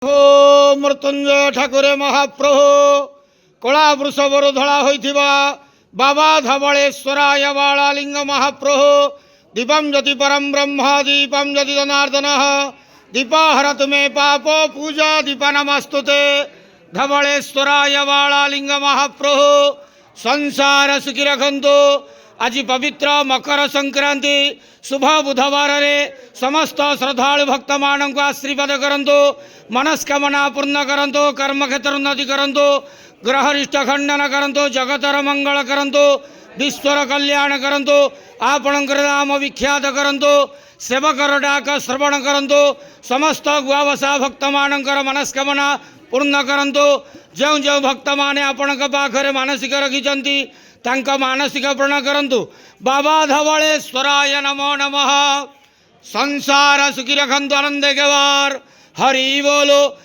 हो मृत्युंजय ठाकुरे महाप्रभु कला वृषभर धड़ा होइथिबा बाबा धवलेश्वराय बालालिंग महाप्रभु दीपम ज्योति परम ब्रह्म दीपम ज्योति जनार्दन दीपा हरत मे पाप पूजा दीपा नमस्तुते धवलेश्वराय बालालिंग महाप्रभु संसार सुखी रखंतु। आज पवित्र मकर संक्रांति शुभ बुधवार रे समस्त श्रद्धालु भक्त मान को आशीर्वाद करंतु, मनस्कामना पूर्ण करंतु, कर्म क्षेत्र उन्नति करंतु, ग्रहरिष्ट खंडन करंतु, जगतर मंगल करंतु, विश्वर कल्याण करंतु, आपणकर नाम विख्यात करंतु, सेवकर डाक श्रवण करंतु, समस्त गुआवसा भक्त मानकर मनस्कामना पूर्ण करंतु। जो जो भक्त माने आपणक पाखरे मानसिक रखिचंती तांका मानसिक पूर्ण करंतु। बाबा धवलेश्वराय नमो नमः। संसार सुखी रखंतु, आनंद के वार हरि बोलो।